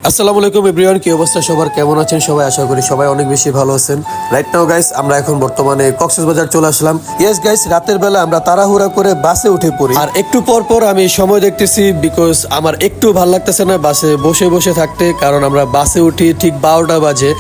আসসালামু আলাইকুম এভরিওয়ান, কি অবস্থা সবার, কেমন আছেন সবাই? আশা করি সবাই অনেক বেশি ভালো আছেন। রাইট নাও গাইস, আমরা এখন বর্তমানে কক্সবাজার চলে আসলাম। ইয়েস গাইস, রাতের বেলা আমরা তাড়াহুড়া করে বাসে উঠে পড়ি, আর একটু পর পর আমি সময় দেখতেছি, বিকজ আমার একটু ভালো লাগতেছে না বাসে বসে বসে থাকতে, কারণ আমরা বাসে উঠি ঠিক 12টা বাজে,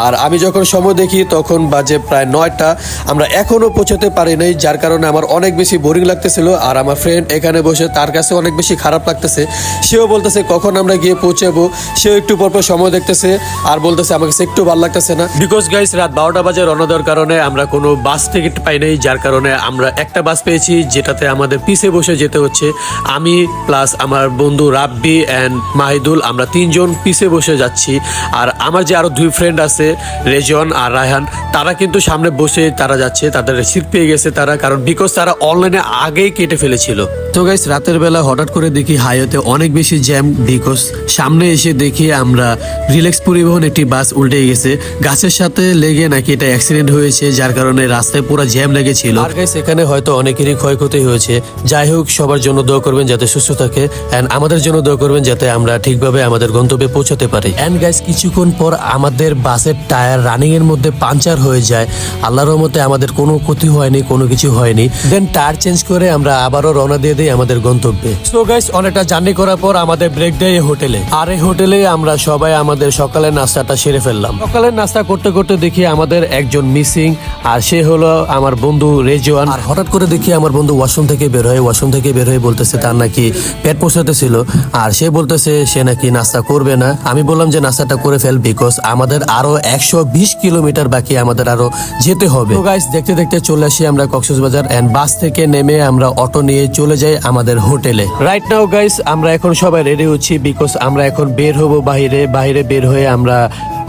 আর আমি যখন সময় দেখি তখন বাজে প্রায় 9টা। আমরা এখনো পৌঁছাতে পারি নাই, যার কারণে আমার অনেক বেশি বোরিং লাগতেছিল। আর আমার ফ্রেন্ড এখানে বসে, তার কাছে অনেক বেশি খারাপ লাগতেছে। সেও বলতেছে কখন আমরা গিয়ে পৌঁছাবো, সেও একটু পরপর সময় দেখতেছে আর বলতেছে আমার কাছে একটু ভালো লাগতেছে না। বিকজ গাইস, রাত 12টা বাজে রওনা দেওয়ার কারণে আমরা কোনো বাস টিকিট পাই নাই, যার কারণে আমরা একটা বাস পেয়েছি যেটাতে আমাদের পিছে বসে যেতে হচ্ছে। আমি প্লাস আমার বন্ধু রাব্বি অ্যান্ড মাহিদুল, আমরা তিনজন পিছে বসে যাচ্ছি। আর আমার যে আরো দুই ফ্রেন্ড আছে, রেজন আর রায়হান, তারা কিন্তু সামনে বসে তারা যাচ্ছে, তাদের সিট পেয়ে গেছে তারা, কারণ বিকজ তারা অনলাইনে আগেই কেটে ফেলেছিল। তো গাইস, রাতের বেলা হঠাৎ করে দেখি হাইওয়েতে অনেক বেশি জ্যাম, বিকজ সামনে এসে দেখি আমরা রিল্যাক্স পরিবহন একটি বাস উল্টে গেছে, গাছের সাথে লেগে নাকি এটা অ্যাক্সিডেন্ট হয়েছে, যার কারণে রাস্তায় পুরো জ্যাম লেগেছিল। আর গাইস, এখানে হয়তো অনেকেরই ক্ষয়ক্ষতি হয়েছে। যাই হোক, সবার জন্য দোয়া করবেন যাতে সুস্থ থাকে, এন্ড আমাদের জন্য দোয়া করবেন যাতে আমরা ঠিকভাবে আমাদের গন্তব্যে পৌঁছাতে পারি। এন্ড গাইস, কিছুক্ষণ পর আমাদের বাসের টায়ার রানিং এর মধ্যে পাঞ্চার হয়ে যায়। আল্লাহর রহমতে আমাদের কোনো ক্ষতি হয়নি, কোনো কিছু হয়নি। দেন টায়ার চেঞ্জ করে আমরা আবারও রওনা দিয়ে দিই আমাদের গন্তব্যে। সো গাইস, অনেকটা জার্নি করার পর আমাদের ব্রেক দেয় হোটেলে, আর এই হোটেলে আমরা সবাই আমাদের সকালের নাস্তাটা সেরে ফেললাম। সকালের নাস্তা করতে করতে দেখি আমাদের একজন মিসিং, আর সে হলো আমার বন্ধু রেজওয়ান। আর হঠাৎ করে দেখি আমার বন্ধু ওয়াশরুম থেকে বের হয়ে বলতেছে তার নাকি পেট পোষাতে ছিল, আর সে বলতেছে সে নাকি নাস্তা করবে না। আমি বললাম যে নাস্তাটা করে ফেল, বিকজ আমাদের আরো 120 কিলোমিটার বাকি আমাদের আরো যেতে হবে। তো গাইস, দেখতে দেখতে চলে আসি আমরা কক্সবাজার, এন্ড বাস থেকে নেমে আমরা অটো নিয়ে চলে যাই আমাদের হোটেলে। রাইট নাও গাইস, আমরা এখন সবাই রেডি হচ্ছি, বিকজ আমরা এখন বের হব বাইরে বের হয়ে আমরা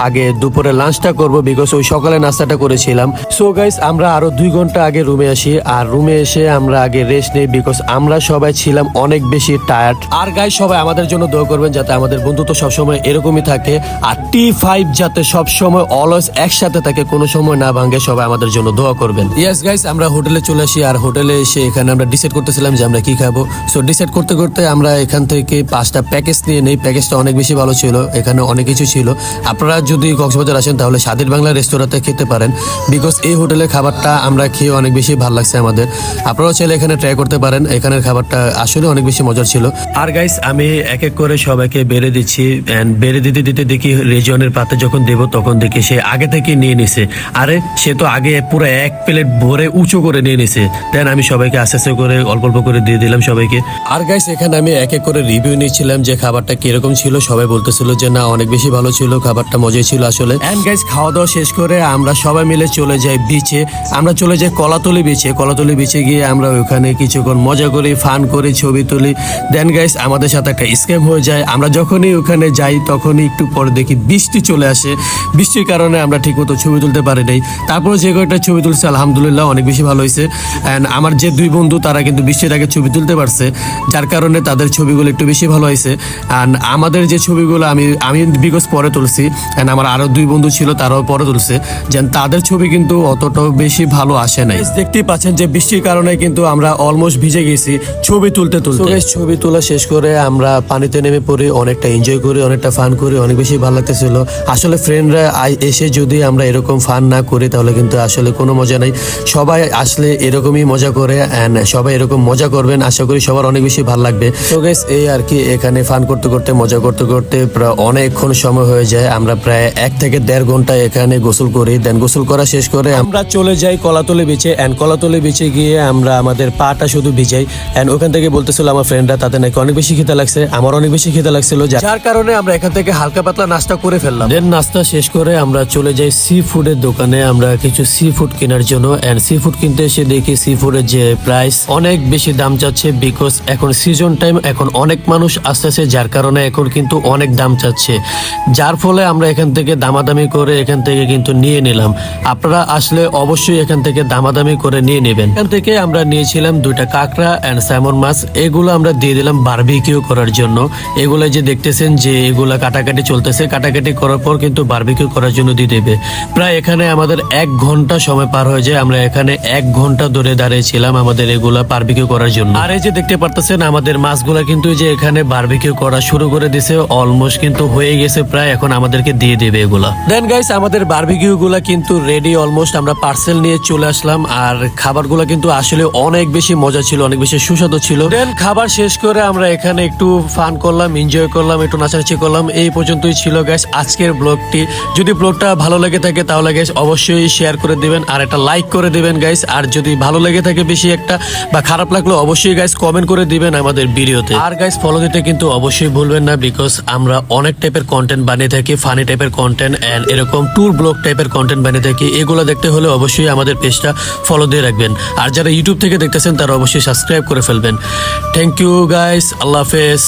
আগে দুপুরে লাঞ্চটা করব, বিকজ ওই সকালে নাস্তাটা করেছিলাম। সো গাইস, আমরা আরো 2 ঘন্টা আগে রুমে আসি, আর রুমে এসে আমরা আগে রেস্ট নেই, বিকজ আমরা সবাই ছিলাম অনেক বেশি টায়ার্ড। আর গাইস, সবাই আমাদের জন্য দোয়া করবেন যাতে আমাদের বন্ধুত্ব সবসময় এরকমই থাকে, আর T5 যাতে সবসময় অলওয়েজ একসাথে থাকে, কোনো সময় না ভাঙে। সবাই আমাদের জন্য দোয়া করবেন। ইয়েস গাইস, আমরা হোটেলে চলে আসি, আর হোটেলে এসে এখানে আমরা ডিসাইড করতেছিলাম যে আমরা কি খাবো। সো ডিসাইড করতে করতে আমরা এখান থেকে 5টা প্যাকেজ নিয়ে নেই। প্যাকেজটা অনেক বেশি ভালো ছিল, এখানে অনেক কিছু ছিল। আপনারা যদি কক্সবাজার আসেন তাহলে স্বাদের বাংলা রেস্তোরাঁতে খেতে পারেন, বিকজ এই হোটেলের খাবারটা আমরা খেয়ে অনেক বেশি ভালো লাগছে আমাদের। আপনারাও চাইলে এখানে ট্রাই করতে পারেন, এখানের খাবারটা আসলে অনেক বেশি মজার ছিল। আর গাইস, আমি এক এক করে সবাইকে বেড়ে দিচ্ছি, এন্ড বেড়ে দিতে দিতে দেখি রেজনের পাতে যখন দেব তখন দেখি সে আগে থেকে নিয়ে নিছে। আরে সে তো আগে পুরো 1 প্লেট ভরে উঁচু করে নিয়ে নিছে। দেন আমি সবাইকে আস্তে আস্তে করে অল্প অল্প করে দিয়ে দিলাম সবাইকে। আর গাইস, এখানে আমি এক এক করে রিভিউ নিচ্ছিলাম যে খাবারটা কিরকম ছিল। সবাই বলতেছিল যে না, অনেক বেশি ভালো ছিল, খাবারটা মজাই ছিল আসলে। এন্ড গাইস, খাওয়া দাওয়া শেষ করে আমরা সবাই মিলে চলে যাই বিচে। আমরা চলে যাই কলাতলি বিচে গিয়ে আমরা ওখানে কিছুক্ষণ মজা করি, ফান করি, ছবি তুলি। দেন গাইস, আমাদের সাথে একটা স্ক্যাম হয়ে যায়। আমরা যখনই ওখানে যাই তখনই একটু পরে দেখি বৃষ্টি চলে আসে। বৃষ্টির কারণে আমরা ঠিকমতো ছবি তুলতে পারি নাই। তারপরে যে কয়েকটা ছবি তুলছে আলহামদুলিল্লাহ অনেক বেশি ভালো হয়েছে। এন্ড আমার যে 2 বন্ধু তারা কিন্তু বৃষ্টির আগে ছবি তুলতে পারছে, যার কারণে তাদের ছবিগুলো একটু বেশি ভালো হয়েছে। এন্ড আমাদের যে ছবিগুলো আমি বিকজ পরে তুলছি, এন্ড আমার আরো 2 বন্ধু ছিল তারাও পরে তুলছে, যেন তাদের ছবি কিন্তু অতটাও বেশি ভালো আসে নাই। দেখতেই পাচ্ছেন যে বৃষ্টির কারণে কিন্তু আমরা অলমোস্ট ভিজে গেছি ছবি তুলতে। ছবি তোলা শেষ করে আমরা পানিতে নেমে পড়ি, অনেকটা এনজয় করি, অনেকটা ফান করি, অনেক বেশি ভালো লাগতেছিল। আসলে ফ্রেন্ডরা এসে যদি আমরা এরকম ফান না করি তাহলে কিন্তু আসলে কোনো মজা নাই। সবাই আসলে এরকমই মজা করে, এন্ড সবাই এরকম মজা করবেন, আশা করি সবার অনেক বেশি ভালো লাগবে। তো গাইস, এই আর কি, এখানে ফান করতে করতে মজা করতে করতে প্রায় অনেকক্ষণ সময় হয়ে যায়। আমরা প্রায় 1 থেকে 1.5 ঘন্টা এখানে গোসল করি। দেন গোসল করা শেষ করে আমরা চলে যাই কলাতলি বিচে, এন্ড কলাতলি বিচে গিয়ে আমরা আমাদের পাটা শুধু ভিজাই। এন্ড ওখান থেকে বলতেছিল আমার ফ্রেন্ডরা তাদের নাকি অনেক বেশি খিদে লাগছে, আমার অনেক বেশি খিদে লাগছিল, যার কারণে আমরা এখান থেকে হালকা পাতলা নাস্তা করে ফেললাম। দেন নাস্তা শেষ করে আমরা চলে যাই সি ফুডের দোকানে আমরা কিছু সি ফুড কেনার জন্য। এন্ড সি ফুড কিনতে এসে দেখি সি ফুডের যে প্রাইস অনেক বেশি দাম চাচ্ছে, বিকজ এখন সিজন টাইম, এখন অনেক মানুষ আসতেছে, যার কারণে এখন কিন্তু অনেক দাম চাচ্ছে, যার ফলে আমরা এখান এখান থেকে দামাদামি করে এখান থেকে কিন্তু নিয়ে নিলাম। আপনারা আসলে অবশ্যই এখান থেকে দামাদামি করে নিয়ে নেবেন। এখান থেকে আমরা নিয়েছিলাম 2টা কাঁকড়া এন্ড স্যামন মাছ, এগুলো আমরা দিয়ে দিলাম বারবিকিউ করার জন্য। এগুলো যে দেখতেছেন যে এগুলা কাটাকাটি চলতেছে, কাটাকাটি করার পর কিন্তু বারবিকিউ করার জন্য দিয়ে দেবে। প্রায় এখানে আমাদের 1 ঘন্টা সময় পার হয়ে যায়। আমরা এখানে 1 ঘন্টা ধরে দাঁড়িয়েছিলাম আমাদের এগুলা বারবিকিউ করার জন্য। আর এই যে দেখতে পারতেছেন আমাদের মাছগুলা কিন্তু যে এখানে বারবিকিউ করা শুরু করে দিছে, অলমোস্ট কিন্তু হয়ে গেছে প্রায়, এখন আমাদেরকে দিয়ে দেবে এগুলা। দেন গাইস আমাদের বারবিকিউ গুলা কিন্তু রেডি অলমোস্ট, আমরা পার্সেল নিয়ে চলে আসলাম। আর খাবারগুলা কিন্তু আসলে অনেক বেশি মজা ছিল, অনেক বেশি সুস্বাদু ছিল। দেন খাবার শেষ করে আমরা এখানে একটু ফান করলাম, এনজয় করলাম, একটু নাচানাচি করলাম। এই পর্যন্তই ছিল গাইস আজকের ব্লগটি। যদি ব্লগটা ভালো লেগে থাকে তাহলে গাইস অবশ্যই শেয়ার করে দিবেন আর একটা লাইক করে দিবেন গাইস। আর যদি ভালো লেগে থাকে বেশি একটা বা খারাপ লাগলো অবশ্যই গাইস কমেন্ট করে দিবেন আমাদের ভিডিওতে। আর গাইস ফলো দিতে কিন্তু অবশ্যই ভুলবেন না, বিকজ আমরা অনেক টাইপের কন্টেন্ট বানিয়ে থাকি, ফানি টাইপের কন্টেন্ট এন্ড এরকম ট্যুর ব্লগ টাইপের কন্টেন্ট বানিয়ে থাকি। এগুলো দেখতে হলে অবশ্যই আমাদের পেজটা ফলো দিয়ে রাখবেন। আর যারা ইউটিউব থেকে দেখতেছেন তারা অবশ্যই সাবস্ক্রাইব করে ফেলবেন। থ্যাংক ইউ গাইস, আল্লাহ হাফেজ।